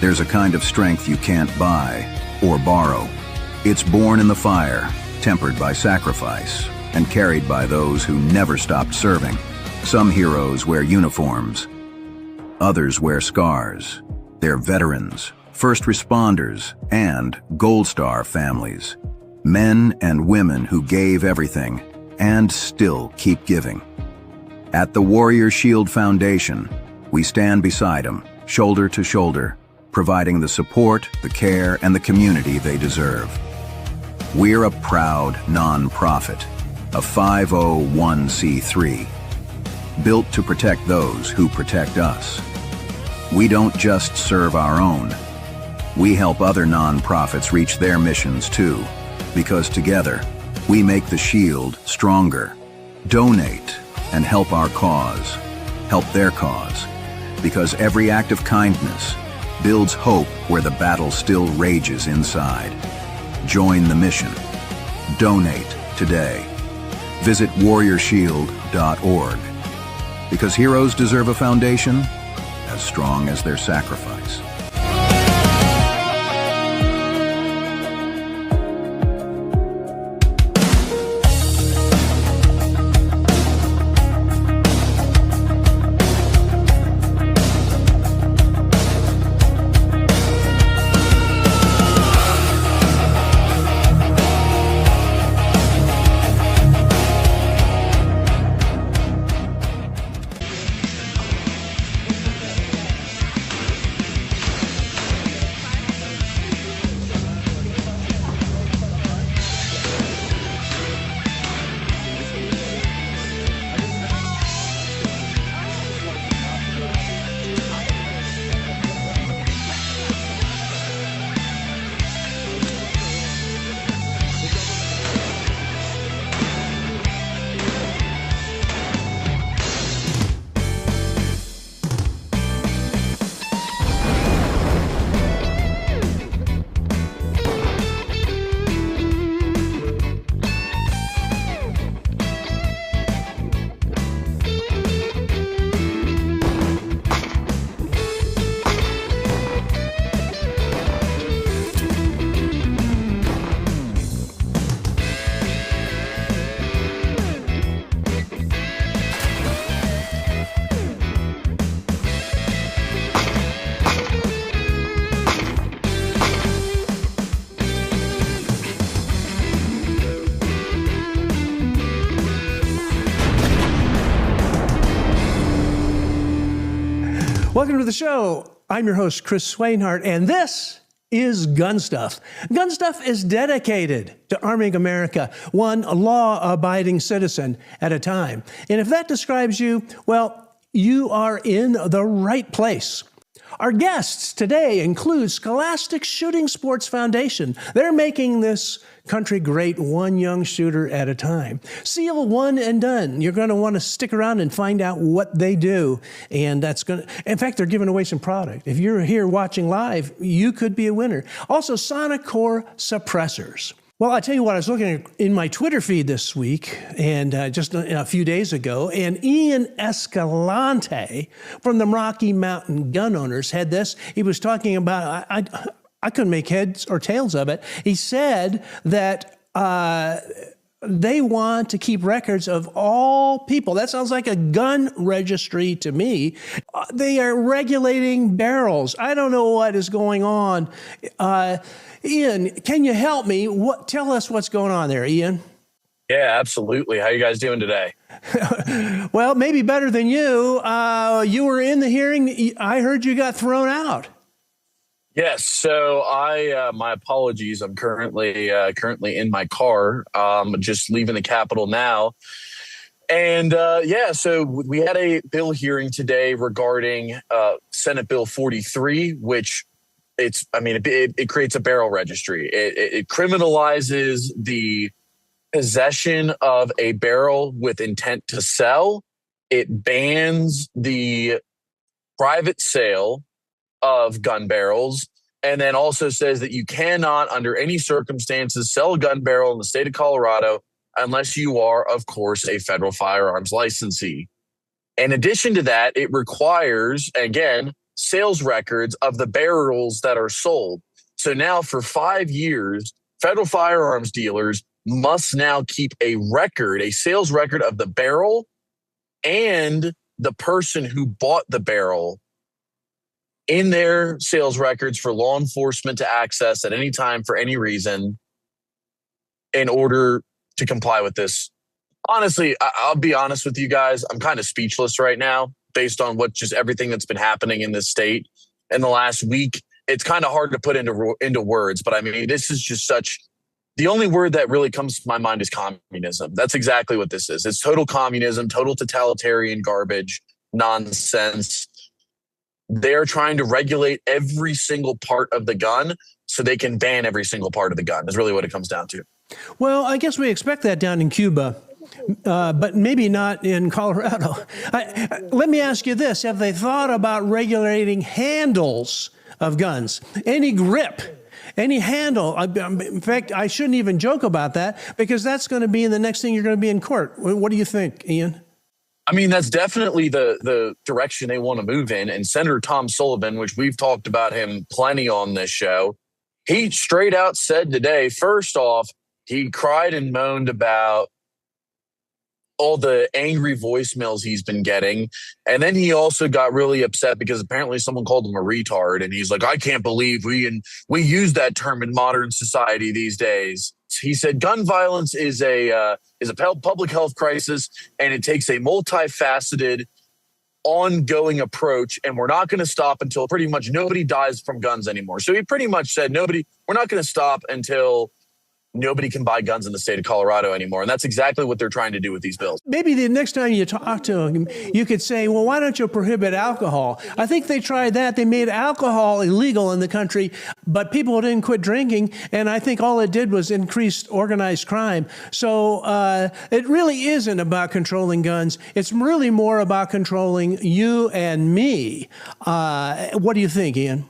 There's a kind of strength you can't buy or borrow. It's born in the fire, tempered by sacrifice, and carried by those who never stopped serving. Some heroes wear uniforms. Others wear scars. They're veterans, first responders, and Gold Star families. Men and women who gave everything and still keep giving. At the Warrior Shield Foundation, we stand beside them, shoulder to shoulder, providing the support, the care, and the community they deserve. We're a proud non-profit, a 501c3, built to protect those who protect us. We don't just serve our own. We help other non-profits reach their missions too, because together, we make the Shield stronger. Donate and help our cause, help their cause, because every act of kindness builds hope where the battle still rages inside. Join the mission. Donate today. Visit warriorshield.org, because heroes deserve a foundation as strong as their sacrifice. Welcome to the show. I'm your host, Chris Swainhart, and this is GunStuff. GunStuff is dedicated to arming America, one law-abiding citizen at a time. And if that describes you, well, you are in the right place. Our guests today include Scholastic Shooting Sports Foundation. They're making this country great, one young shooter at a time. Seal One and Done. You're going to want to stick around and find out what they do. And that's going to, in fact, they're giving away some product. If you're here watching live, you could be a winner. Also, Sonicore Suppressors. Well, I tell you what, I was looking in my Twitter feed this week and just a few days ago, and Ian Escalante from the Rocky Mountain Gun Owners had this. He was talking about, I couldn't make heads or tails of it. He said that they want to keep records of all people. That sounds like a gun registry to me. They are regulating barrels. I don't know what is going on. Ian, can you help me? Tell us what's going on there, Ian. Yeah, absolutely. How you guys doing today? Well, maybe better than you. You were in the hearing. I heard you got thrown out. Yes. So my apologies. I'm currently in my car, just leaving the Capitol now. And so we had a bill hearing today regarding Senate Bill 43, which it creates a barrel registry. It criminalizes the possession of a barrel with intent to sell. It bans the private sale of gun barrels, and then also says that you cannot, under any circumstances, sell a gun barrel in the state of Colorado unless you are, of course, a federal firearms licensee. In addition to that, it requires, again, sales records of the barrels that are sold. So now for 5 years, federal firearms dealers must now keep a record, a sales record of the barrel and the person who bought the barrel in their sales records for law enforcement to access at any time for any reason in order to comply with this. Honestly, I'll be honest with you guys. I'm kind of speechless right now based on just everything that's been happening in this state in the last week. It's kind of hard to put into words, but I mean, this is just the only word that really comes to my mind is communism. That's exactly what this is. It's total communism, total totalitarian garbage, nonsense. They're trying to regulate every single part of the gun so they can ban every single part of the gun is really what it comes down to. Well, I guess we expect that down in Cuba, but maybe not in Colorado. Let me ask you this. Have they thought about regulating handles of guns? Any grip? Any handle? In fact, I shouldn't even joke about that because that's going to be the next thing you're going to be in court. What do you think, Ian? I mean, that's definitely the direction they want to move in. And Senator Tom Sullivan, which we've talked about him plenty on this show, he straight out said today, first off, he cried and moaned about all the angry voicemails he's been getting. And then he also got really upset because apparently someone called him a retard. And he's like, I can't believe we use that term in modern society these days. He said gun violence is a public health crisis, and it takes a multifaceted, ongoing approach, and we're not going to stop until pretty much nobody dies from guns anymore. So he pretty much said we're not going to stop until nobody can buy guns in the state of Colorado anymore. And that's exactly what they're trying to do with these bills. Maybe the next time you talk to him, you could say, well, why don't you prohibit alcohol? I think they tried that. They made alcohol illegal in the country, but people didn't quit drinking. And I think all it did was increase organized crime. So it really isn't about controlling guns. It's really more about controlling you and me. What do you think, Ian?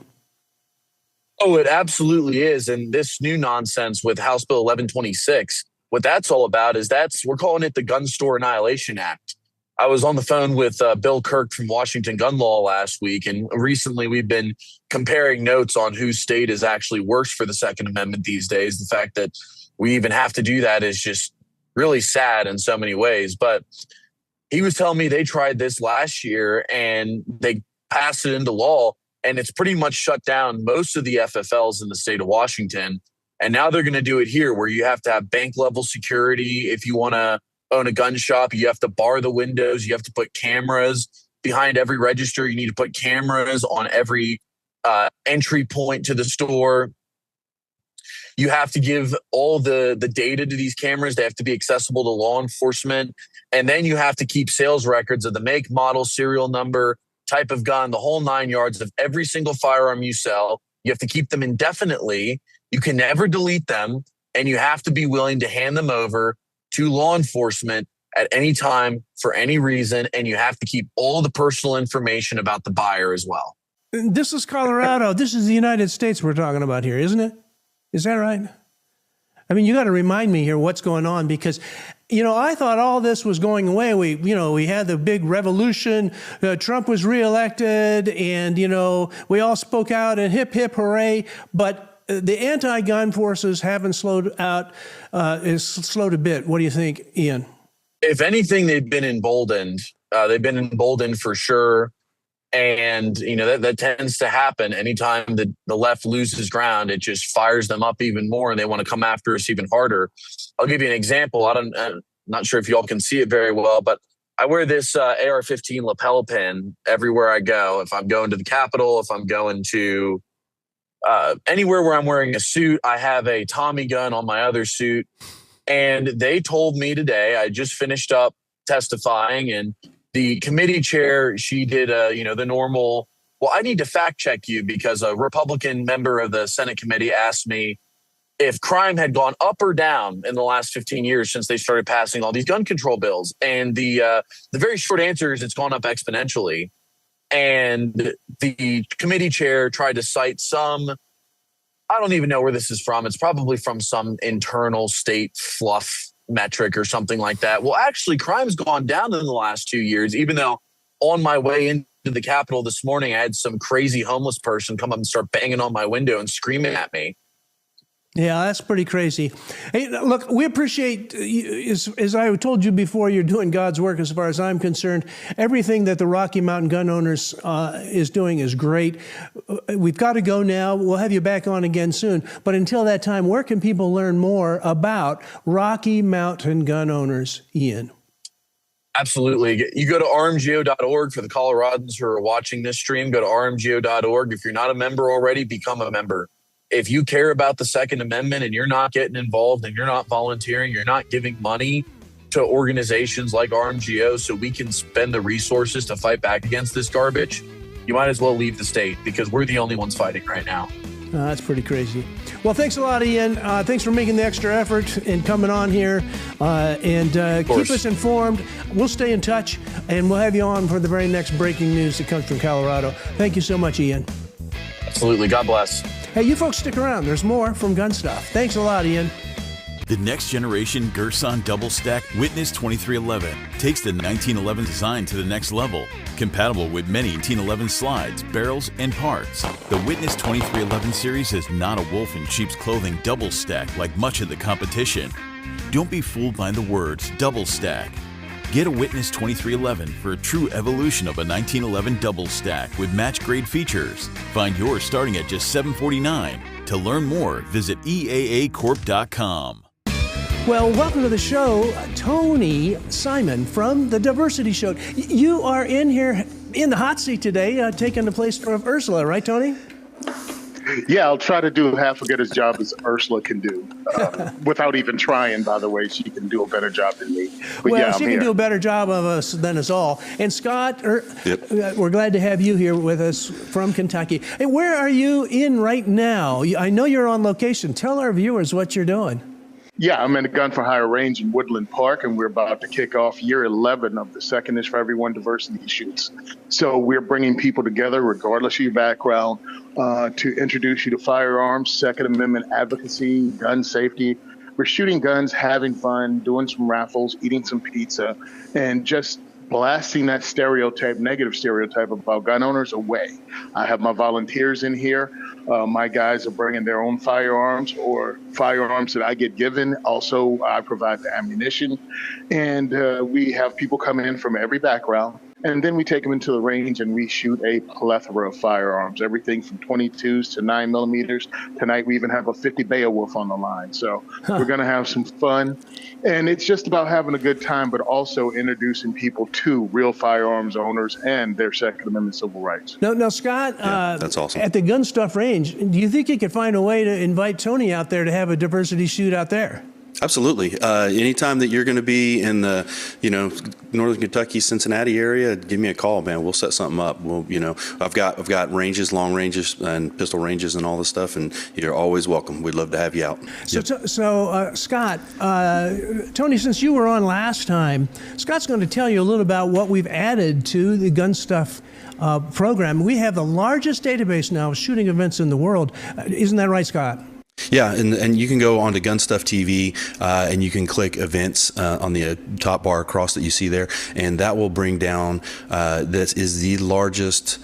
Oh, it absolutely is. And this new nonsense with House Bill 1126, what that's all about is we're calling it the Gun Store Annihilation Act. I was on the phone with Bill Kirk from Washington Gun Law last week, and recently we've been comparing notes on whose state is actually worse for the Second Amendment these days. The fact that we even have to do that is just really sad in so many ways. But he was telling me they tried this last year and they passed it into law. And it's pretty much shut down most of the FFLs in the state of Washington. And now they're going to do it here where you have to have bank level security. If you want to own a gun shop, you have to bar the windows. You have to put cameras behind every register. You need to put cameras on every entry point to the store. You have to give all the data to these cameras. They have to be accessible to law enforcement. And then you have to keep sales records of the make, model, serial number, type of gun, the whole 9 yards of every single firearm you sell. You have to keep them indefinitely. You can never delete them. And you have to be willing to hand them over to law enforcement at any time for any reason. And you have to keep all the personal information about the buyer as well. This is Colorado. This is the United States we're talking about here, isn't it? Is that right? I mean, you got to remind me here what's going on because, I thought all this was going away. We had the big revolution. Trump was reelected and, we all spoke out and hip, hip, hooray. But the anti-gun forces haven't slowed out, is slowed a bit. What do you think, Ian? If anything, they've been emboldened. They've been emboldened for sure. And, that tends to happen anytime the left loses ground. It just fires them up even more and they want to come after us even harder. I'll give you an example. I'm not sure if y'all can see it very well, but I wear this AR-15 lapel pin everywhere I go. If I'm going to the Capitol, if I'm going to anywhere where I'm wearing a suit, I have a Tommy gun on my other suit. And they told me today, I just finished up testifying and the committee chair, she did, the normal, well, I need to fact check you because a Republican member of the Senate committee asked me if crime had gone up or down in the last 15 years since they started passing all these gun control bills. And the very short answer is it's gone up exponentially. And the committee chair tried to cite I don't even know where this is from. It's probably from some internal state fluff metric or something like that. Well, actually, crime's gone down in the last 2 years, even though on my way into to the Capitol this morning, I had some crazy homeless person come up and start banging on my window and screaming at me. Yeah, that's pretty crazy. Hey, look, we appreciate, as I told you before, you're doing God's work as far as I'm concerned. Everything that the Rocky Mountain Gun Owners is doing is great. We've got to go now. We'll have you back on again soon. But until that time, where can people learn more about Rocky Mountain Gun Owners, Ian? Absolutely. You go to rmgo.org for the Coloradans who are watching this stream. Go to rmgo.org. If you're not a member already, become a member. If you care about the Second Amendment and you're not getting involved and you're not volunteering, you're not giving money to organizations like RMGO so we can spend the resources to fight back against this garbage, you might as well leave the state because we're the only ones fighting right now. That's pretty crazy. Well, thanks a lot, Ian. Thanks for making the extra effort and coming on here and keep us informed. We'll stay in touch and we'll have you on for the very next breaking news that comes from Colorado. Thank you so much, Ian. Absolutely. God bless. Hey, you folks stick around. There's more from GunStuff. Thanks a lot, Ian. The next generation Gerson double stack Witness 2311 takes the 1911 design to the next level. Compatible with many 1911 slides, barrels, and parts, the Witness 2311 series is not a wolf in sheep's clothing double stack like much of the competition. Don't be fooled by the words double stack. Get a Witness 2311 for a true evolution of a 1911 double stack with match grade features. Find yours starting at just $749. To learn more, visit eaacorp.com. Well, welcome to the show, Tony Simon from the Diversity Show. You are in here in the hot seat today, taking the place of Ursula, right, Tony? Yeah, I'll try to do half as good a job as Ursula can do. Without even trying, by the way, she can do a better job than me. But well, yeah, she can do a better job of us than us all. And Scott, we're glad to have you here with us from Kentucky. Hey, where are you in right now? I know you're on location. Tell our viewers what you're doing. Yeah, I'm in the Gun for Hire range in Woodland Park, and we're about to kick off year 11 of the Second is for Everyone diversity shoots. So we're bringing people together, regardless of your background, to introduce you to firearms, Second Amendment advocacy, gun safety. We're shooting guns, having fun, doing some raffles, eating some pizza, and just blasting that stereotype, negative stereotype about gun owners away. I have my volunteers in here. My guys are bringing their own firearms or firearms that I get given. Also, I provide the ammunition. And we have people coming in from every background. And then we take them into the range and we shoot a plethora of firearms, everything from 22s to 9mm. Tonight, we even have a 50 Beowulf on the line. So we're going to have some fun. And it's just about having a good time, but also introducing people to real firearms owners and their Second Amendment civil rights. Now Scott, that's awesome. At the GunStuff range, do you think you could find a way to invite Tony out there to have a diversity shoot out there? Absolutely. Anytime that you're going to be in the, Northern Kentucky, Cincinnati area, give me a call, man. We'll set something up. We'll, I've got ranges, long ranges, and pistol ranges, and all this stuff, and you're always welcome. We'd love to have you out. So Scott, Tony, since you were on last time, Scott's going to tell you a little about what we've added to the GunStuff program. We have the largest database now of shooting events in the world. Isn't that right, Scott? Yeah, and you can go onto GunStuff TV and you can click events on the top bar across that you see there, and that will bring down, that is the largest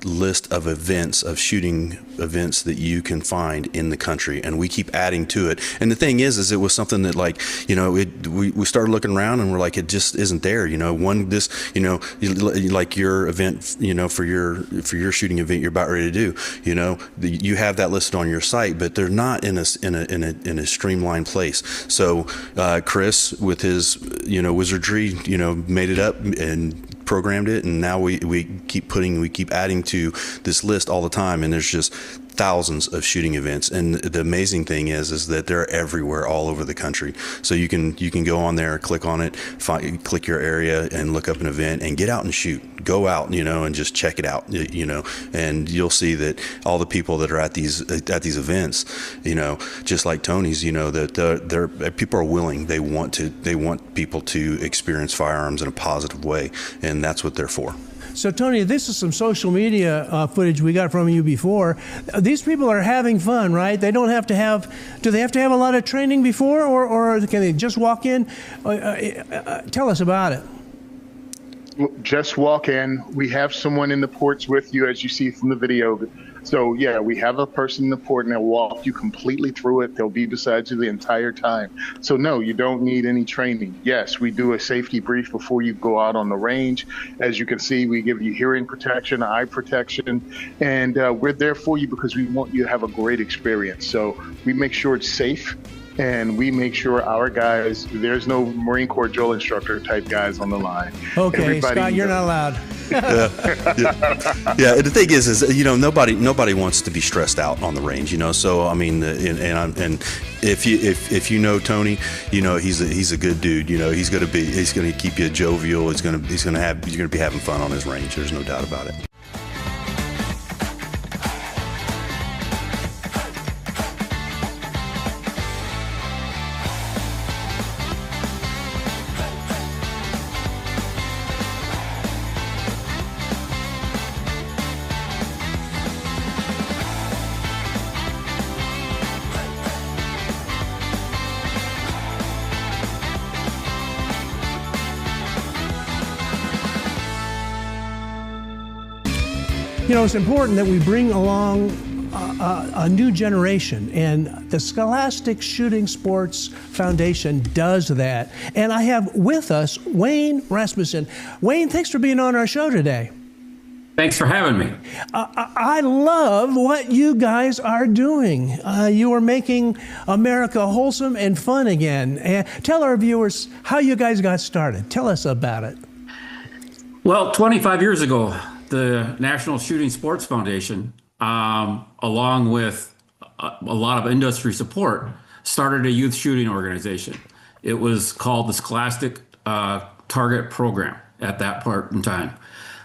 list of events, of shooting events that you can find in the country, and we keep adding to it. And the thing is it was something that, like, we started looking around and we're like, it just isn't there. Like your event, for your shooting event you're about ready to do, you have that listed on your site, but they're not in a streamlined place. So Chris, with his wizardry, made it up and programmed it, and now we keep adding to this list all the time, and there's just thousands of shooting events. And the amazing thing is that they're everywhere, all over the country. So you can go on there, click on it, click your area, and look up an event and get out and shoot. Go out, and just check it out, and you'll see that all the people that are at these events, just like Tony's, that people are willing. They want people to experience firearms in a positive way, and that's what they're for. So, Tony, this is some social media footage we got from you before. These people are having fun, right? They don't have to have, do they have to have a lot of training before, or can they just walk in? Tell us about it. Just walk in. We have someone in the ports with you, as you see from the video. So yeah, we have a person in the port, and they'll walk you completely through it. They'll be beside you the entire time. So no, you don't need any training. Yes, we do a safety brief before you go out on the range. As you can see, we give you hearing protection, eye protection, and we're there for you because we want you to have a great experience. So we make sure it's safe. And we make sure our guys, there's no Marine Corps drill instructor type guys on the line. Okay, everybody, Scott, you're not allowed. Yeah. The thing is, nobody wants to be stressed out on the range, So I mean, and if you know Tony, he's a good dude. He's gonna keep you jovial. You're gonna be having fun on his range. There's no doubt about it. It's important that we bring along a new generation, and the Scholastic Shooting Sports Foundation does that. And I have with us Wayne Rasmussen. Wayne, thanks for being on our show today. Thanks for having me. I love what you guys are doing. You are making America wholesome and fun again. And tell our viewers how you guys got started. Tell us about it. Well, 25 years ago, the National Shooting Sports Foundation, along with a lot of industry support, started a youth shooting organization. It was called the Scholastic Target Program at that part in time.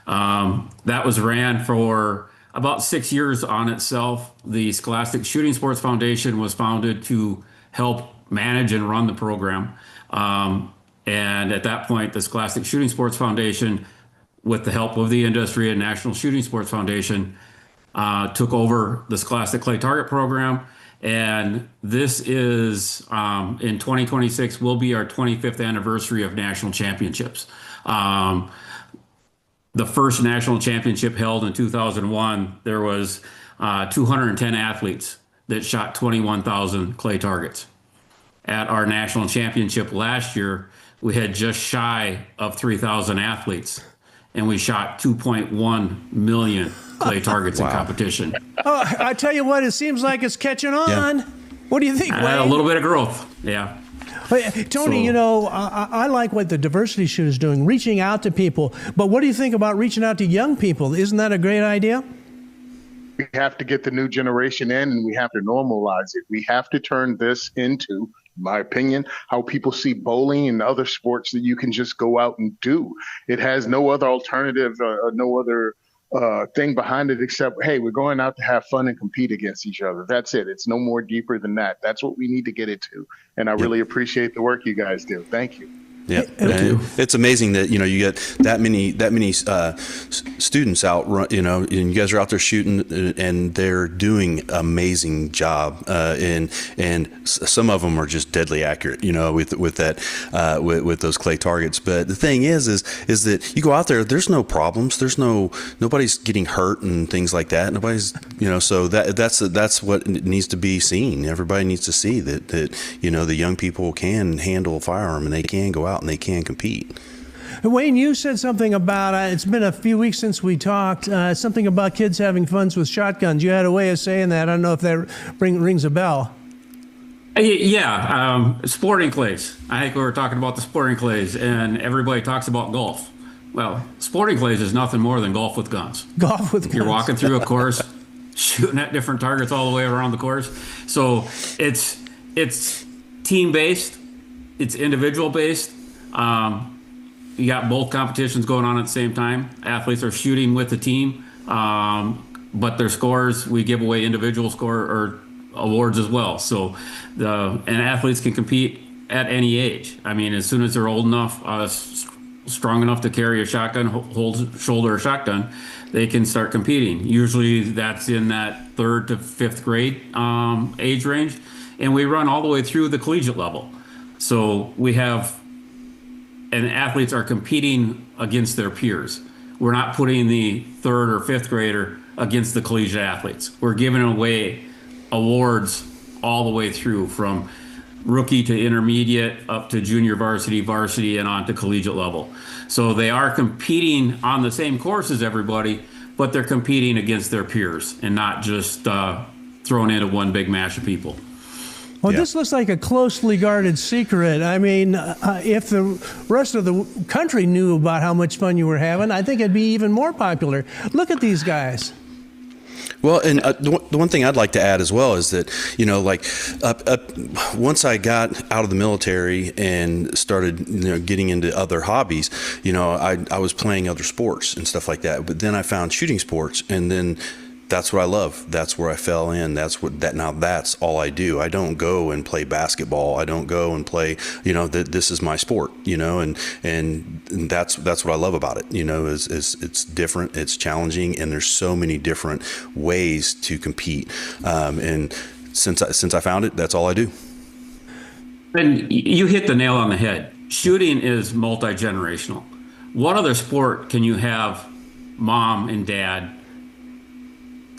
That was ran for about 6 years on itself. The Scholastic Shooting Sports Foundation was founded to help manage and run the program. And at that point, the Scholastic Shooting Sports Foundation, with the help of the industry and National Shooting Sports Foundation, took over the Scholastic Clay Target Program. And this is, in 2026, will be our 25th anniversary of national championships. The first national championship held in 2001, there was 210 athletes that shot 21,000 clay targets. At our national championship last year, we had just shy of 3,000 athletes, and we shot 2.1 million clay targets in competition. Oh, I tell you what, it seems like it's catching on. Yeah. What do you think, Wayne? A little bit of growth, yeah. Tony, I like what the Diversity Shoot is doing, reaching out to people. But what do you think about reaching out to young people? Isn't that a great idea? We have to get the new generation in, and we have to normalize it. We have to turn this into, in my opinion, how people see bowling and other sports that you can just go out and do. It has no other alternative, no other thing behind it except, hey, we're going out to have fun and compete against each other. That's it. It's no more deeper than that. That's what we need to get it to. And I really appreciate the work you guys do. Thank you. Yeah, it's amazing that you get that many students out, and you guys are out there shooting, and they're doing amazing job, and some of them are just deadly accurate, with that with those clay targets. But the thing is that you go out there, there's no problems, nobody's getting hurt and things like that. Nobody's so that's what needs to be seen. Everybody needs to see that the young people can handle a firearm and they can go out and they can compete. Wayne, you said something about, it's been a few weeks since we talked, something about kids having fun with shotguns. You had a way of saying that. I don't know if that rings a bell. Yeah, sporting clays. I think we were talking about the sporting clays, and everybody talks about golf. Well, sporting clays is nothing more than golf with guns. Golf with guns. You're walking through a course, shooting at different targets all the way around the course. So it's team-based. It's individual-based. You got both competitions going on at the same time. Athletes are shooting with the team, but their scores, we give away individual score or awards as well. So and athletes can compete at any age. I mean, as soon as they're old enough, strong enough to carry a shotgun, shoulder a shotgun, they can start competing. Usually that's in that 3rd to 5th grade age range. And we run all the way through the collegiate level. So we have and athletes are competing against their peers. We're not putting the third or fifth grader against the collegiate athletes. We're giving away awards all the way through, from rookie to intermediate up to junior varsity, varsity, and on to collegiate level. So they are competing on the same course as everybody, but they're competing against their peers and not just thrown into one big mash of people. Well, this looks like a closely guarded secret. I mean, if the rest of the country knew about how much fun you were having, I think it'd be even more popular. Look at these guys. Well, and the one thing I'd like to add as well is that, you know, like once I got out of the military and started, you know, getting into other hobbies, you know, I was playing other sports and stuff like that. But then I found shooting sports, and then that's what I love. That's where I fell in. Now that's all I do. I don't go and play basketball. I don't go and play, you know, this is my sport, you know, and that's what I love about it, you know, is it's different, it's challenging, and there's so many different ways to compete. And since I found it, that's all I do. And you hit the nail on the head. Shooting is multi-generational. What other sport can you have mom and dad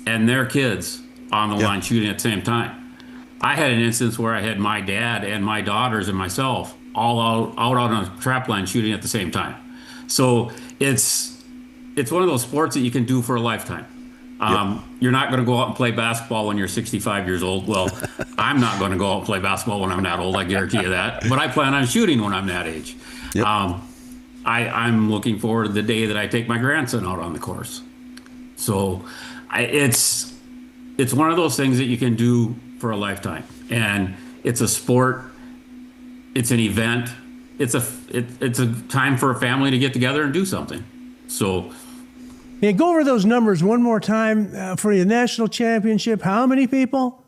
and their kids on the line shooting at the same time? I had an instance where I had my dad and my daughters and myself all out on a trap line shooting at the same time. So it's one of those sports that you can do for a lifetime. You're not going to go out and play basketball when you're 65 years old. Well, I'm not going to go out and play basketball when I'm that old, I guarantee you that. But I plan on shooting when I'm that age. I'm looking forward to the day that I take my grandson out on the course. So it's one of those things that you can do for a lifetime, and it's a sport, it's an event, it's a time for a family to get together and do something. So yeah, go over those numbers one more time for the national championship. How many people?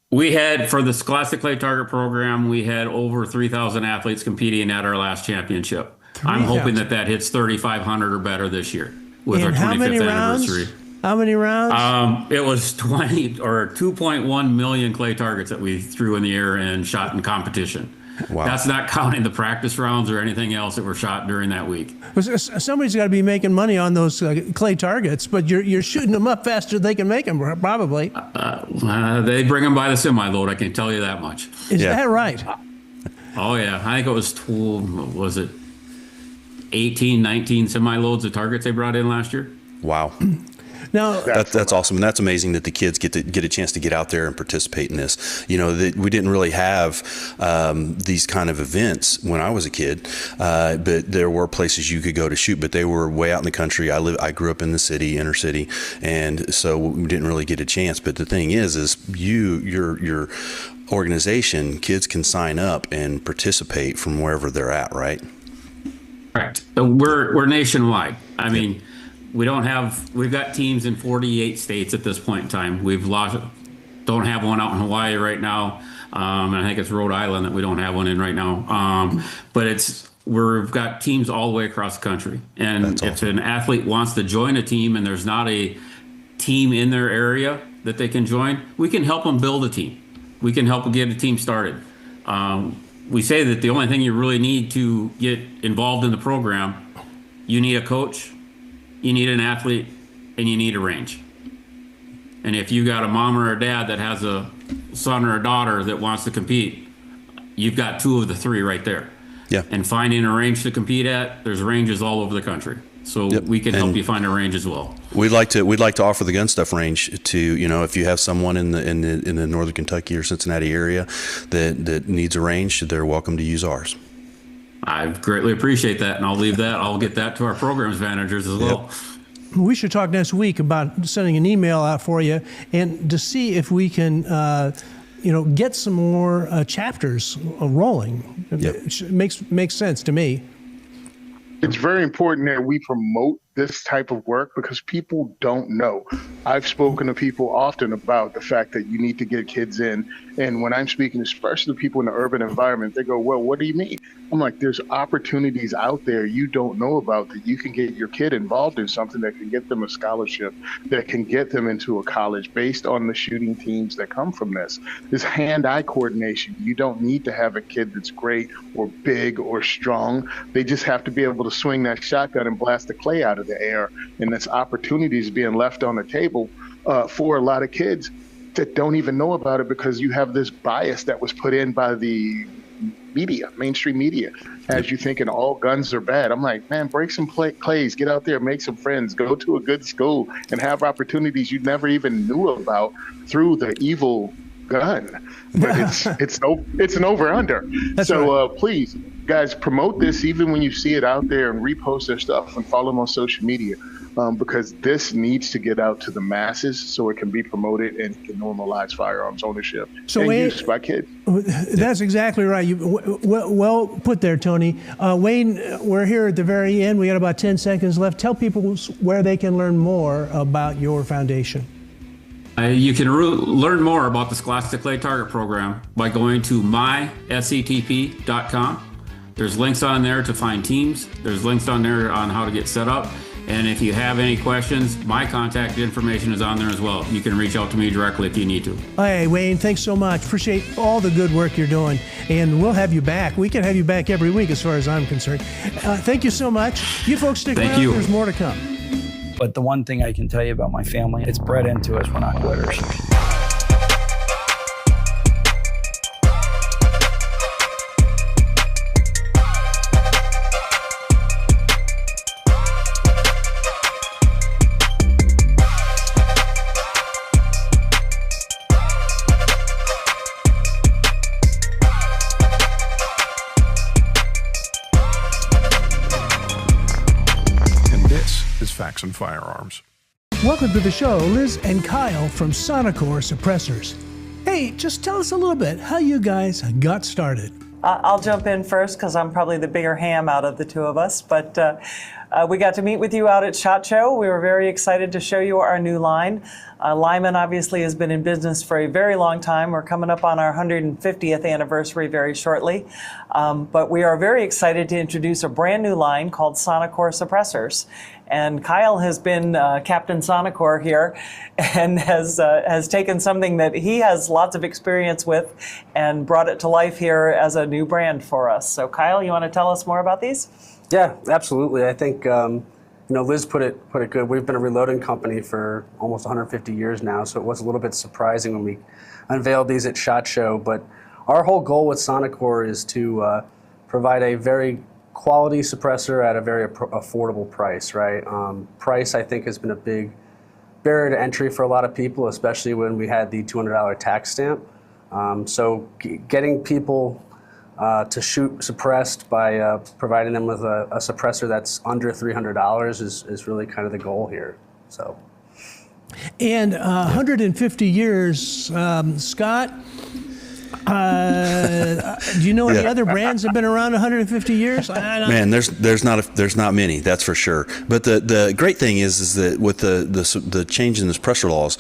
We had, for the Scholastic Clay Target Program, we had over 3,000 athletes competing at our last championship. 3, I'm hoping that hits 3,500 or better this year with our 25th anniversary. How many rounds? It was 2.1 million clay targets that we threw in the air and shot in competition. Wow. That's not counting the practice rounds or anything else that were shot during that week. Somebody's got to be making money on those clay targets, but you're shooting them up faster than they can make them, probably. They bring them by the semi-load, I can tell you that much. Is that right? Oh, yeah. I think it was 18, 19 semi-loads of targets they brought in last year. Wow. Now that's awesome, and that's amazing that the kids get a chance to get out there and participate in this. You know, we didn't really have these kind of events when I was a kid, but there were places you could go to shoot, but they were way out in the country. I grew up in the city, inner city, and so we didn't really get a chance. But the thing is your organization, kids can sign up and participate from wherever they're at, right? Correct. We're nationwide. I mean, we've got teams in 48 states at this point in time. Don't have one out in Hawaii right now. And I think it's Rhode Island that we don't have one in right now. But we've got teams all the way across the country. And if an athlete wants to join a team and there's not a team in their area that they can join, we can help them build a team. We can help them get a team started. We say that the only thing you really need to get involved in the program, you need a coach, you need an athlete, and you need a range. And if you got a mom or a dad that has a son or a daughter that wants to compete, you've got 2 of the 3 right there. Yeah. And finding a range to compete at, there's ranges all over the country. So we can help you find a range as well. We'd like to offer the GunStuff range to, you know, if you have someone in the northern Kentucky or Cincinnati area that needs a range, they're welcome to use ours. I greatly appreciate that, and I'll leave that. I'll get that to our programs managers as well. We should talk next week about sending an email out for you and to see if we can, get some more chapters rolling. It makes sense to me. It's very important that we promote this type of work because people don't know. I've spoken to people often about the fact that you need to get kids in. And when I'm speaking, especially to people in the urban environment, they go, well, what do you mean? I'm like, there's opportunities out there you don't know about that you can get your kid involved in something that can get them a scholarship, that can get them into a college based on the shooting teams that come from this. This hand-eye coordination. You don't need to have a kid that's great or big or strong. They just have to be able to swing that shotgun and blast the clay out of the air. And this opportunity is being left on the table for a lot of kids that don't even know about it because you have this bias that was put in by the media, mainstream media, as you thinking all guns are bad. I'm like, man, break some clays, get out there, make some friends, go to a good school, and have opportunities you never even knew about through the evil gun. But it's an over-under. So please, guys, promote this even when you see it out there, and repost their stuff and follow them on social media. Because this needs to get out to the masses so it can be promoted and can normalize firearms ownership and use by kids. That's exactly right. Well put there, Tony. Wayne, we're here at the very end. We got about 10 seconds left. Tell people where they can learn more about your foundation. You can learn more about the Scholastic Clay Target Program by going to mysctp.com. There's links on there to find teams. There's links on there on how to get set up. And if you have any questions, my contact information is on there as well. You can reach out to me directly if you need to. Hey, Wayne, thanks so much. Appreciate all the good work you're doing. And we'll have you back. We can have you back every week as far as I'm concerned. Thank you so much. You folks stick around. There's more to come. But the one thing I can tell you about my family, it's bred into us. We're not quitters. Facts and Firearms. Welcome to the show, Liz and Kyle from Sonicore Suppressors. Hey, just tell us a little bit how you guys got started. I'll jump in first because I'm probably the bigger ham out of the two of us, but we got to meet with you out at SHOT Show. We were very excited to show you our new line. Lyman obviously has been in business for a very long time. We're coming up on our 150th anniversary very shortly, but we are very excited to introduce a brand new line called Sonicore Suppressors. And Kyle has been Captain Sonicore here and has taken something that he has lots of experience with and brought it to life here as a new brand for us. So Kyle, you want to tell us more about these? Yeah, absolutely. I think Liz put it good. We've been a reloading company for almost 150 years now, so it was a little bit surprising when we unveiled these at SHOT Show. But our whole goal with Sonicore is to provide a very quality suppressor at a very affordable price, right? Price, I think, has been a big barrier to entry for a lot of people, especially when we had the $200 tax stamp. So getting people to shoot suppressed by providing them with a suppressor that's under $300 is really kind of the goal here. So. And 150 years, Scott. Do you know any other brands that have been around 150 years? Man, there's not many, that's for sure. But the great thing is that with the change in the suppressor laws,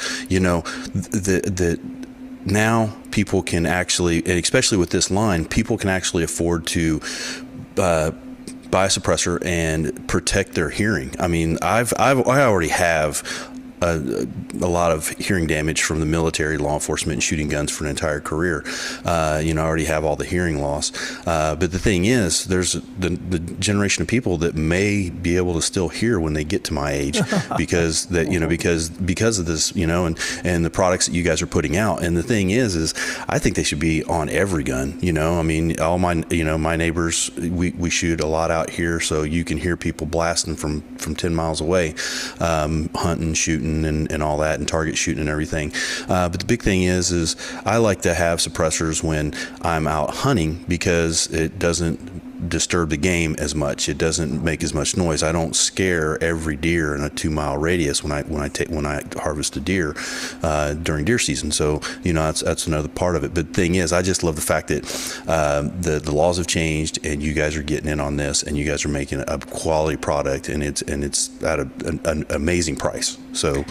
now people can actually, and especially with this line, people can actually afford to buy a suppressor and protect their hearing. I mean, I already have a lot of hearing damage from the military, law enforcement, and shooting guns for an entire career. I already have all the hearing loss. But the thing is, there's the generation of people that may be able to still hear when they get to my age because because of this, and the products that you guys are putting out. And the thing is I think they should be on every gun. I mean, all my my neighbors, we shoot a lot out here, so you can hear people blasting from 10 miles away, hunting, shooting, and all that, and target shooting and everything. But the big thing is I like to have suppressors when I'm out hunting because it doesn't disturb the game as much. It doesn't make as much noise. I don't scare every deer in a 2-mile radius when I harvest a deer during deer season. So that's another part of it. But the thing is, I just love the fact that the laws have changed and you guys are getting in on this and you guys are making a quality product and it's at an amazing price. So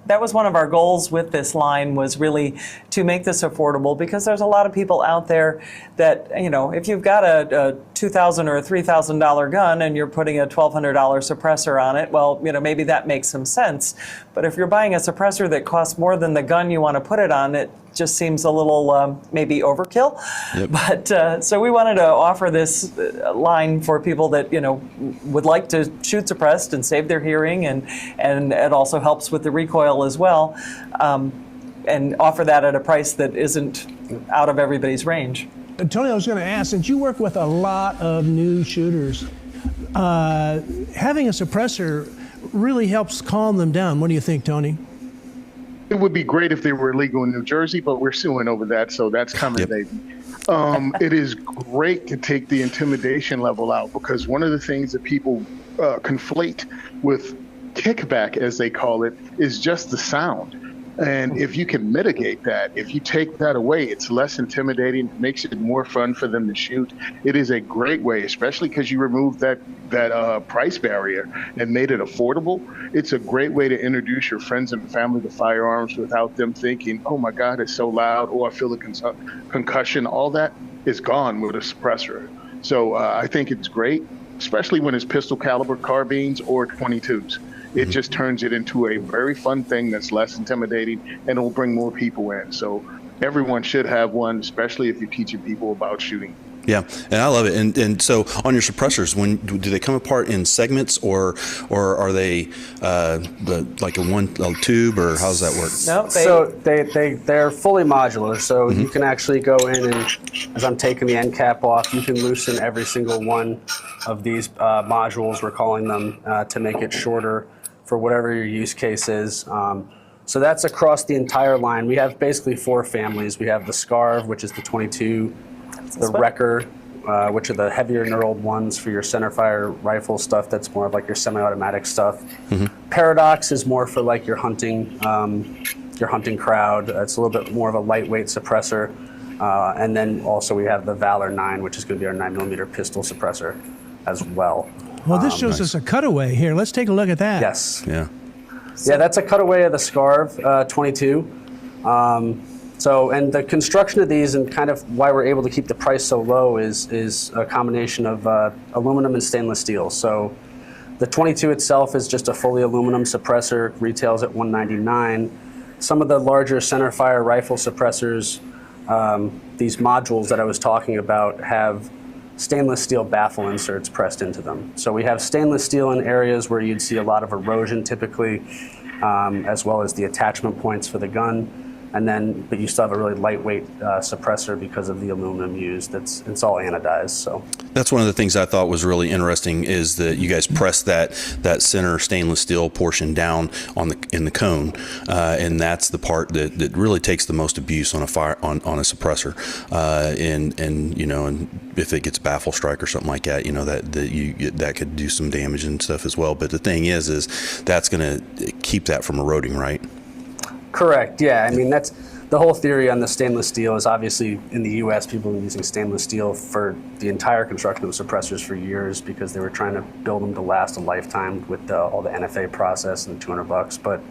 that was one of our goals with this line, was really to make this affordable, because there's a lot of people out there that, you know, if you've got a $2,000 or a $3,000 gun and you're putting a $1,200 suppressor on it, well, you know, maybe that makes some sense. But if you're buying a suppressor that costs more than the gun you want to put it on, it just seems a little maybe overkill. Yep. But so we wanted to offer this line for people that, you know, would like to shoot suppressed and save their hearing, and it also helps with the recoil as well, and offer that at a price that isn't out of everybody's range. Tony, I was going to ask, since you work with a lot of new shooters, having a suppressor really helps calm them down. What do you think, Tony? It would be great if they were illegal in New Jersey, but we're suing over that, so that's coming, baby. It is great to take the intimidation level out, because one of the things that people conflate with kickback, as they call it, is just the sound. And if you can mitigate that, if you take that away, it's less intimidating, it makes it more fun for them to shoot. It is a great way, especially because you removed that price barrier and made it affordable. It's a great way to introduce your friends and family to firearms without them thinking, oh my God, it's so loud, or I feel a concussion. All that is gone with a suppressor. So I think it's great, especially when it's pistol caliber carbines or 22s. It just turns it into a very fun thing that's less intimidating, and it will bring more people in. So everyone should have one, especially if you're teaching people about shooting. Yeah, and I love it. And so on your suppressors, when do they come apart in segments, or are they like a tube, or how does that work? No, they're fully modular. So you can actually go in, and as I'm taking the end cap off, you can loosen every single one of these modules, we're calling them, to make it shorter for whatever your use case is. So that's across the entire line. We have basically 4 families. We have the Scarv, which is the 22, the Wrecker, which are the heavier knurled ones for your centerfire rifle stuff. That's more of like your semi-automatic stuff. Paradox is more for like your hunting crowd. It's a little bit more of a lightweight suppressor. And then also we have the Valor 9, which is going to be our 9mm pistol suppressor as well. Well, this shows us a cutaway here. Let's take a look at that. Yes. Yeah. Yeah, that's a cutaway of the Scarv 22. And the construction of these, and kind of why we're able to keep the price so low, is a combination of aluminum and stainless steel. So the 22 itself is just a fully aluminum suppressor, retails at $199. Some of the larger centerfire rifle suppressors, these modules that I was talking about, have stainless steel baffle inserts pressed into them. So we have stainless steel in areas where you'd see a lot of erosion typically, as well as the attachment points for the gun. But you still have a really lightweight suppressor because of the aluminum used. It's all anodized. So that's one of the things I thought was really interesting, is that you guys press that center stainless steel portion down in the cone, and that's the part that really takes the most abuse on a suppressor. And if it gets baffle strike or something like that, that could do some damage and stuff as well. But the thing is that's going to keep that from eroding, right? Correct. Yeah. I mean, that's the whole theory on the stainless steel. Is obviously in the U.S. people have been using stainless steel for the entire construction of suppressors for years, because they were trying to build them to last a lifetime with all the NFA process and $200. But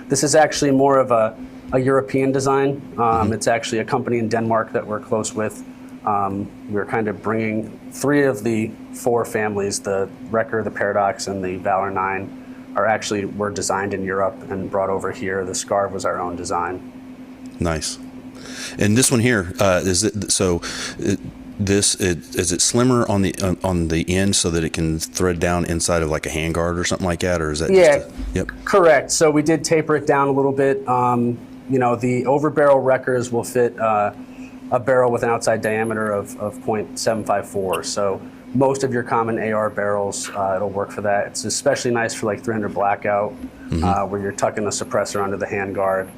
this is actually more of a European design. It's actually a company in Denmark that we're close with. We're kind of bringing 3 of the 4 families, the Wrecker, the Paradox, and the Valor 9, were designed in Europe and brought over here. The Scarv was our own design. Nice. And this one here, is it slimmer on the end so that it can thread down inside of like a handguard or something like that, or is that Yep. Correct. So we did taper it down a little bit. The over barrel Wreckers will fit a barrel with an outside diameter of .754. So most of your common AR barrels, it'll work for that. It's especially nice for like 300 blackout, where you're tucking the suppressor under the handguard,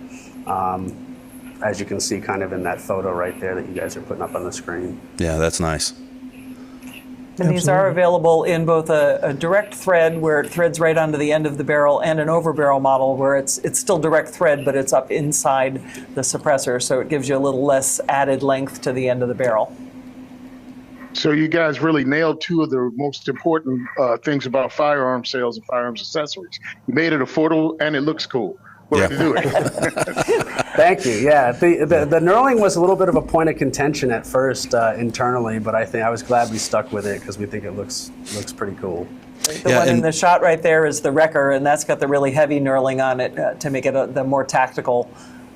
as you can see kind of in that photo right there that you guys are putting up on the screen. Yeah, that's nice. And these are available in both a direct thread, where it threads right onto the end of the barrel, and an over barrel model where it's still direct thread, but it's up inside the suppressor, so it gives you a little less added length to the end of the barrel. So you guys really nailed two of the most important things about firearm sales and firearms accessories. You made it affordable and it looks cool. Way to do it. Thank you. Yeah, the knurling was a little bit of a point of contention at first internally, but I was glad we stuck with it because we think it looks pretty cool. The one in the shot right there is the Wrecker, and that's got the really heavy knurling on it to make it the more tactical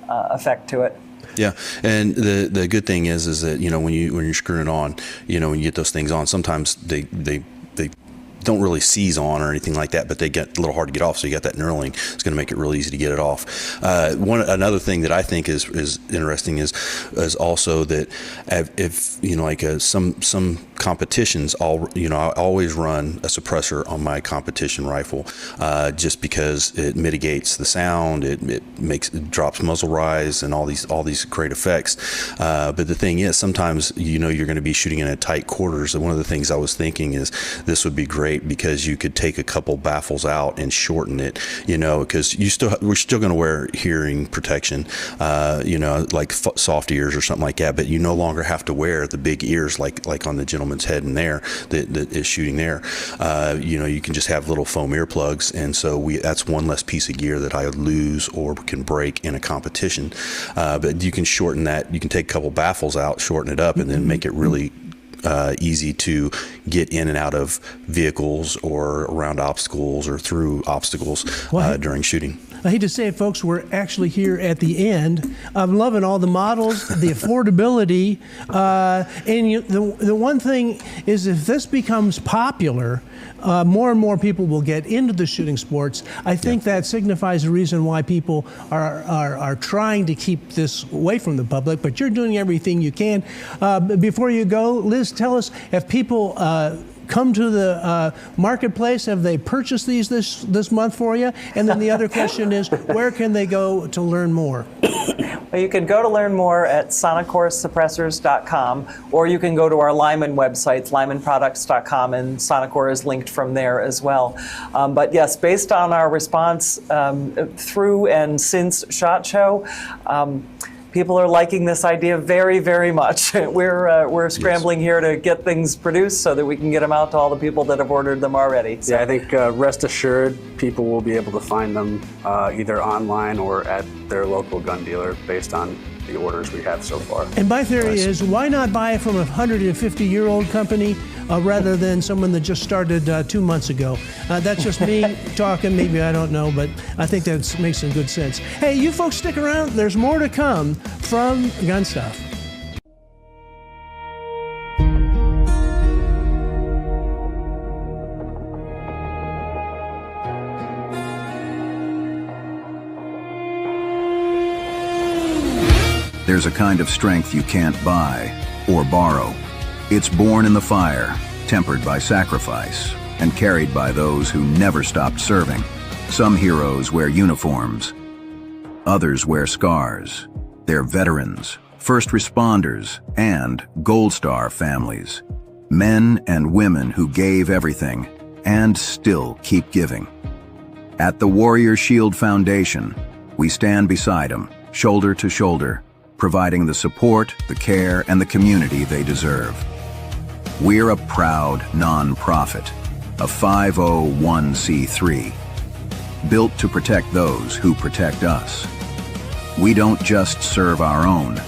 effect to it. Yeah, and the good thing is that when you're screwing it on, when you get those things on, sometimes they don't really seize on or anything like that, but they get a little hard to get off. So you got that knurling. It's going to make it real easy to get it off. Another thing that I think is interesting is also that if some competitions, I always run a suppressor on my competition rifle, just because it mitigates the sound, it drops muzzle rise and all these great effects. But the thing is, sometimes you're going to be shooting in a tight quarters. And one of the things I was thinking is this would be great because you could take a couple baffles out and shorten it, because we're still going to wear hearing protection, like soft ears or something like that, but you no longer have to wear the big ears like on the gentleman's head in there that is shooting there. You can just have little foam earplugs, and so that's one less piece of gear that I lose or can break in a competition. But you can shorten that. You can take a couple baffles out, shorten it up, and then make it really easy to get in and out of vehicles or around obstacles or through obstacles during shooting. I hate to say it, folks, we're actually here at the end. I'm loving all the models, the affordability, and the one thing is if this becomes popular, more and more people will get into the shooting sports. I think that signifies the reason why people are trying to keep this away from the public, but you're doing everything you can. Before you go, Liz, tell us if people come to the marketplace, have they purchased these this month for you? And then the other question is, where can they go to learn more? Well, you can go to learn more at SonicoreSuppressors.com, or you can go to our Lyman websites, lymanproducts.com, and Sonicore is linked from there as well. But yes, based on our response through and since SHOT Show, people are liking this idea very, very much. We're scrambling here to get things produced so that we can get them out to all the people that have ordered them already. So. Yeah, I think rest assured, people will be able to find them either online or at their local gun dealer based on the orders we have so far. And my theory is, why not buy it from a 150-year-old company rather than someone that just started 2 months ago? That's just me talking. Maybe I don't know, but I think that makes some good sense. Hey, you folks stick around. There's more to come from GunStuff. There's a kind of strength you can't buy or borrow. It's born in the fire, tempered by sacrifice, and carried by those who never stopped serving. Some heroes wear uniforms. Others wear scars. They're veterans, first responders, and Gold Star families. Men and women who gave everything and still keep giving. At the Warrior Shield Foundation, we stand beside them, shoulder to shoulder, providing the support, the care, and the community they deserve. We're a proud non-profit, a 501c3, built to protect those who protect us. We don't just serve our own.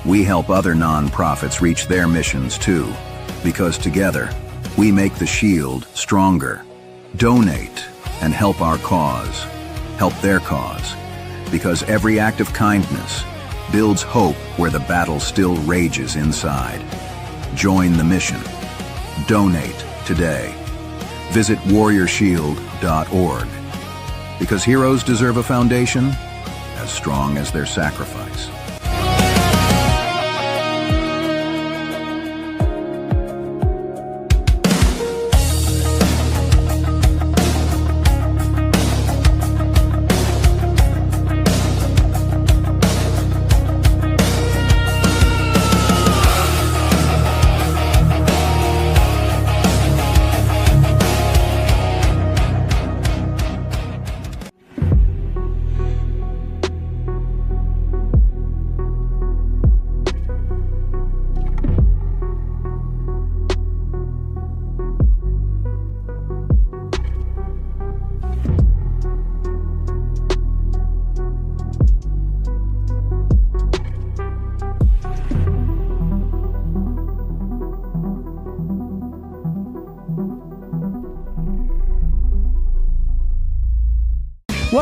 We help other non-profits reach their missions too, because together, we make the Shield stronger. Donate and help our cause, help their cause, because every act of kindness builds hope where the battle still rages inside. Join the mission. Donate today. Visit warriorshield.org. Because heroes deserve a foundation as strong as their sacrifice.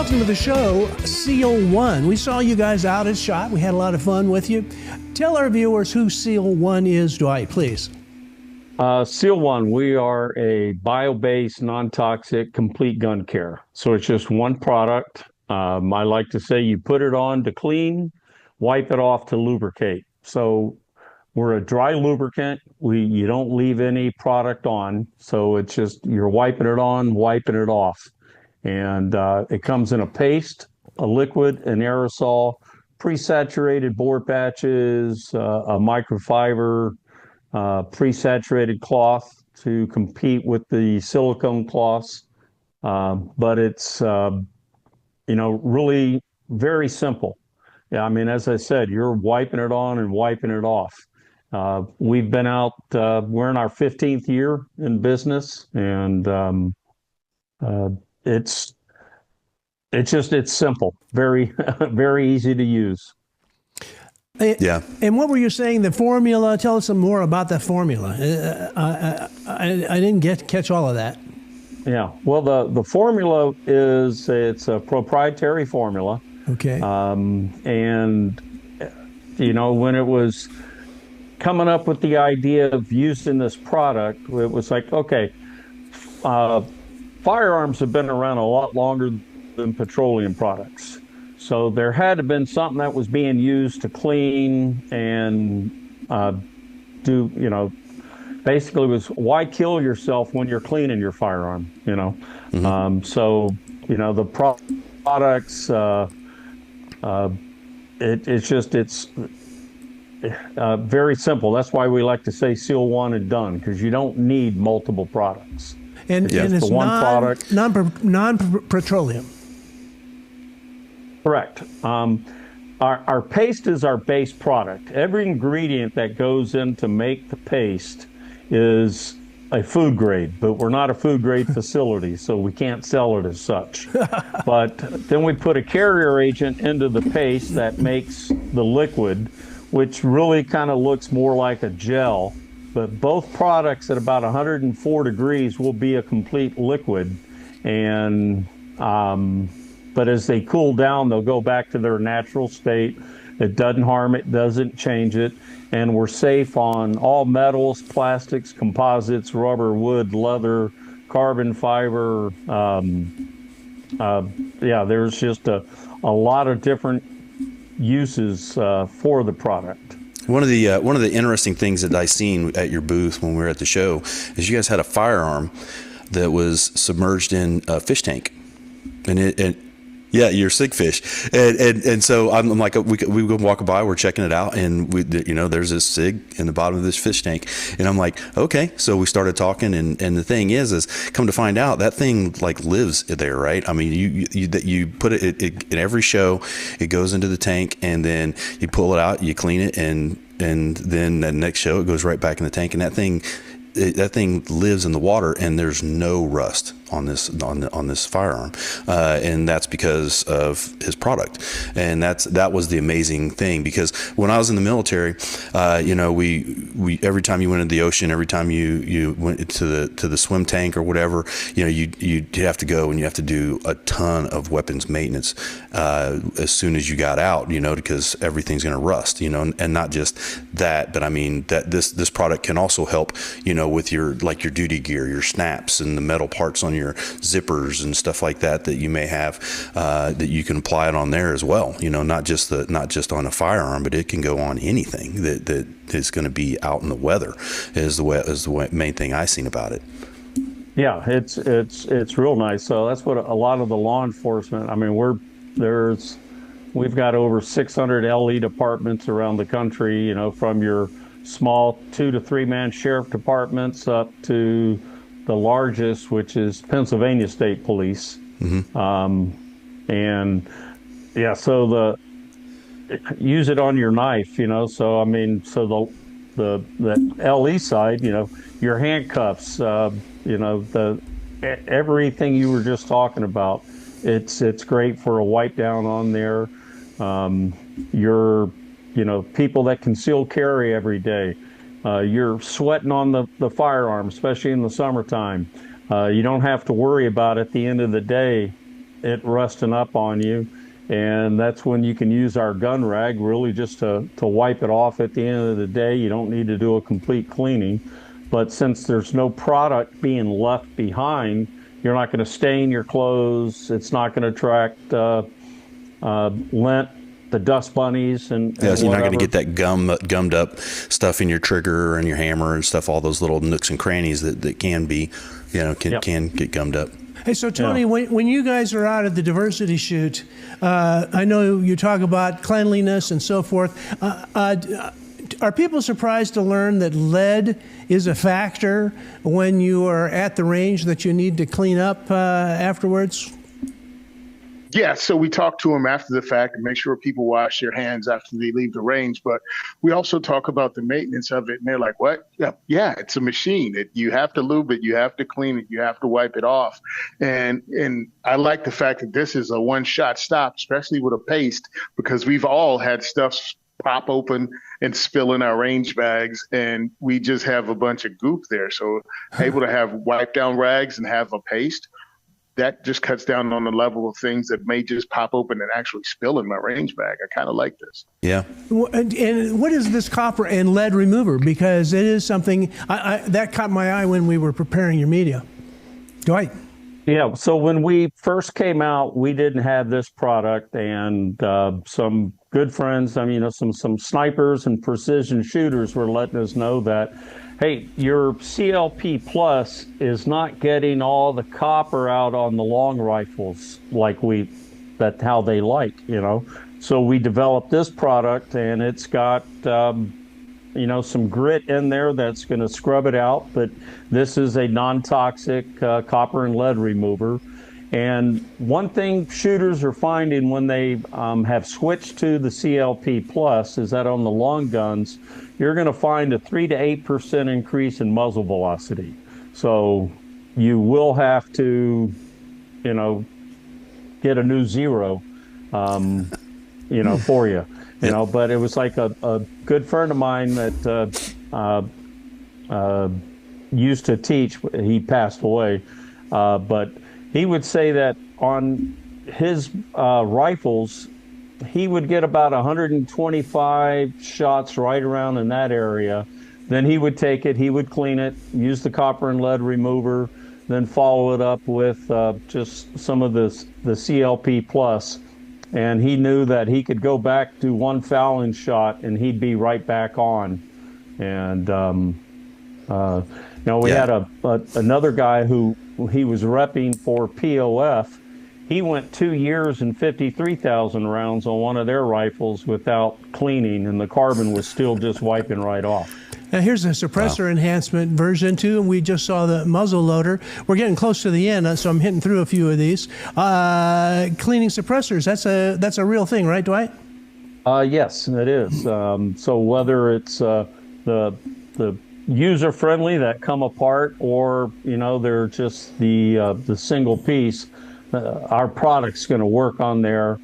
Welcome to the show, Seal One. We saw you guys out at SHOT. We had a lot of fun with you. Tell our viewers who Seal One is, Dwight, please. Seal One, we are a bio-based, non-toxic, complete gun care. So it's just one product. I like to say you put it on to clean, wipe it off to lubricate. So we're a dry lubricant. You don't leave any product on. So it's just you're wiping it on, wiping it off. And it comes in a paste, a liquid, an aerosol, pre-saturated board patches, a microfiber, pre-saturated cloth to compete with the silicone cloths. But it's, really very simple. Yeah, I mean, as I said, you're wiping it on and wiping it off. We've been out, we're in our 15th year in business, and it's simple, very, very easy to use. Yeah. And what were you saying, the formula? Tell us some more about the formula. I didn't catch all of that. Yeah. Well, the formula it's a proprietary formula. Okay. And, when it was coming up with the idea of using this product, it was like, okay, firearms have been around a lot longer than petroleum products. So there had to have been something that was being used to clean and basically was why kill yourself when you're cleaning your firearm, Mm-hmm. The products, it's very simple. That's why we like to say seal one and done, because you don't need multiple products. And it's the one product. Non-petroleum. Correct. Our paste is our base product. Every ingredient that goes in to make the paste is a food grade, but we're not a food grade facility, so we can't sell it as such. But then we put a carrier agent into the paste that makes the liquid, which really kind of looks more like a gel. But both products at about 104 degrees will be a complete liquid. And but as they cool down, they'll go back to their natural state. It doesn't harm it, doesn't change it. And we're safe on all metals, plastics, composites, rubber, wood, leather, carbon fiber. There's just a lot of different uses for the product. One of the interesting things that I seen at your booth when we were at the show is you guys had a firearm that was submerged in a fish tank, and yeah, your sig fish, and so I'm like, we go walking by, we're checking it out, and there's this sig in the bottom of this fish tank, and I'm like, okay, so we started talking, and the thing is come to find out that thing like lives there, right? I mean, you put it in every show, it goes into the tank, and then you pull it out, you clean it, and then the next show it goes right back in the tank, and that thing lives in the water, and there's no rust on this firearm, and that's because of his product. And that was the amazing thing, because when I was in the military, we every time you went into the ocean, every time you went to the swim tank or whatever, you have to go and you have to do a ton of weapons maintenance as soon as you got out, because everything's going to rust, and not just that, but I mean that this product can also help, with your duty gear, your snaps, and the metal parts on your zippers and stuff like that you may have, that you can apply it on there as well. Not just on a firearm, but it can go on anything that is going to be out in the weather. Is the main thing I seen about it. Yeah, it's real nice. So that's what a lot of the law enforcement. I mean, we've got over 600 LE departments around the country. From your small 2 to 3 man sheriff departments up to the largest, which is Pennsylvania State Police. Mm-hmm. So use it on your knife, So I mean, so the LE side, your handcuffs, everything you were just talking about. It's great for a wipe down on there. Your people that conceal carry every day. You're sweating on the firearm, especially in the summertime. You don't have to worry about at the end of the day, it rusting up on you. And that's when you can use our gun rag really just to wipe it off at the end of the day. You don't need to do a complete cleaning. But since there's no product being left behind, you're not going to stain your clothes. It's not going to attract lint, the dust bunnies, and so you're not going to get whatever. that gummed up stuff in your trigger and your hammer and stuff, all those little nooks and crannies that can be, can get gummed up. Hey, so Tony, when you guys are out at the diversity shoot, I know you talk about cleanliness and so forth. Are people surprised to learn that lead is a factor when you are at the range that you need to clean up afterwards? Yeah, so we talk to them after the fact and make sure people wash their hands after they leave the range. But we also talk about the maintenance of it. And they're like, what? Yeah, it's a machine. You have to lube it. You have to clean it. You have to wipe it off. And I like the fact that this is a one-shot stop, especially with a paste, because we've all had stuff pop open and spill in our range bags, and we just have a bunch of goop there. So able to have wipe down rags and have a paste, that just cuts down on the level of things that may just pop open and actually spill in my range bag. I kind of like this. Yeah. And what is this copper and lead remover? Because it is something that caught my eye when we were preparing your media. Dwight. Yeah, so when we first came out, we didn't have this product, and some good friends, some snipers and precision shooters were letting us know that, hey, your CLP Plus is not getting all the copper out on the long rifles like that's how they like, So we developed this product, and it's got, some grit in there that's going to scrub it out. But this is a non-toxic copper and lead remover. And one thing shooters are finding when they have switched to the CLP Plus is that on the long guns, you're going to find a 3 to 8% increase in muzzle velocity. So you will have to, get a new zero, for you. But it was like a good friend of mine that used to teach. He passed away, but he would say that on his rifles, he would get about 125 shots right around in that area. Then he would take it, he would clean it, use the copper and lead remover, then follow it up with just some of the CLP Plus. And he knew that he could go back to one fouling shot and he'd be right back on. And, we had another guy who he was repping for POF. He went 2 years and 53,000 rounds on one of their rifles without cleaning, and the carbon was still just wiping right off. Now here's a suppressor enhancement version 2, and we just saw the muzzle loader. We're getting close to the end, so I'm hitting through a few of these. Cleaning suppressors, that's a real thing, right, Dwight? Yes, it is. So whether it's the user-friendly that come apart, or they're just the single piece, our product's going to work on there.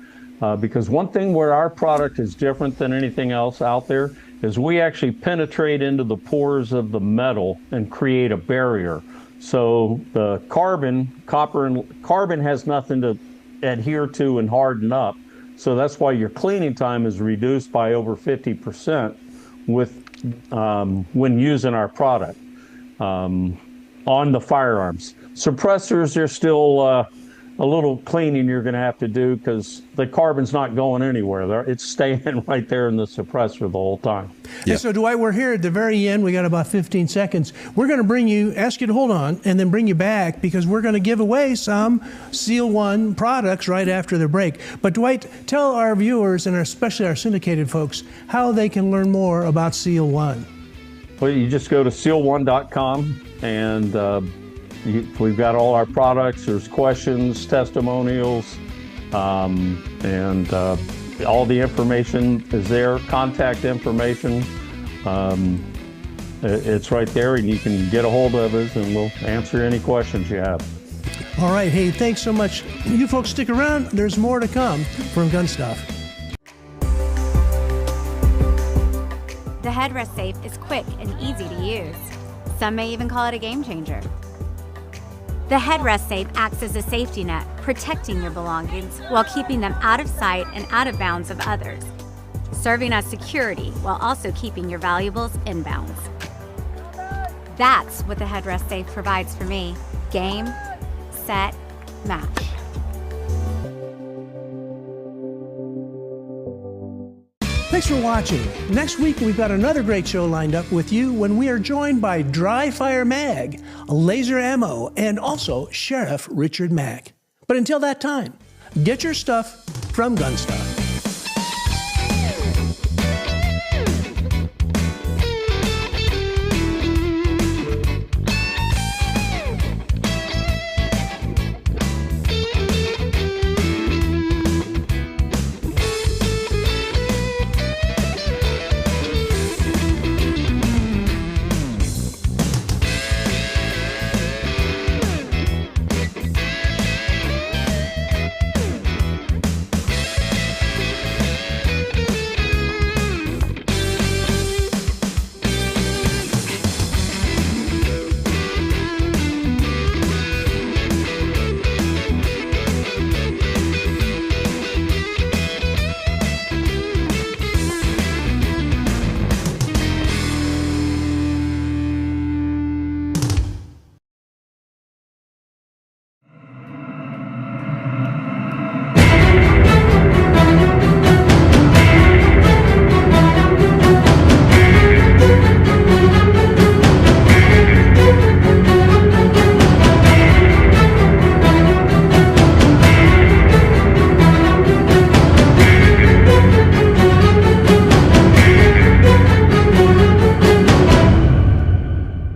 Because one thing where our product is different than anything else out there is we actually penetrate into the pores of the metal and create a barrier. So the carbon has nothing to adhere to and harden up. So that's why your cleaning time is reduced by over 50% when using our product on the firearms. Suppressors are still a little cleaning you're going to have to do because the carbon's not going anywhere. It's staying right there in the suppressor the whole time. Yeah. And so, Dwight, we're here at the very end. We got about 15 seconds. We're going to ask you to hold on, and then bring you back because we're going to give away some Seal One products right after the break. But, Dwight, tell our viewers, and especially our syndicated folks, how they can learn more about Seal One. Well, you just go to seal1.com, and we've got all our products. There's questions, testimonials, and all the information is there. Contact information. It's right there, and you can get a hold of us, and we'll answer any questions you have. All right. Hey, thanks so much. You folks stick around. There's more to come from GunStuff. The headrest safe is quick and easy to use. Some may even call it a game changer. The headrest safe acts as a safety net, protecting your belongings while keeping them out of sight and out of bounds of others, serving as security while also keeping your valuables in bounds. That's what the headrest safe provides for me. Game, set, match. Thanks for watching. Next week, we've got another great show lined up with you when we are joined by Dry Fire Mag, Laser Ammo, and also Sheriff Richard Mack. But until that time, get your stuff from GunStuff.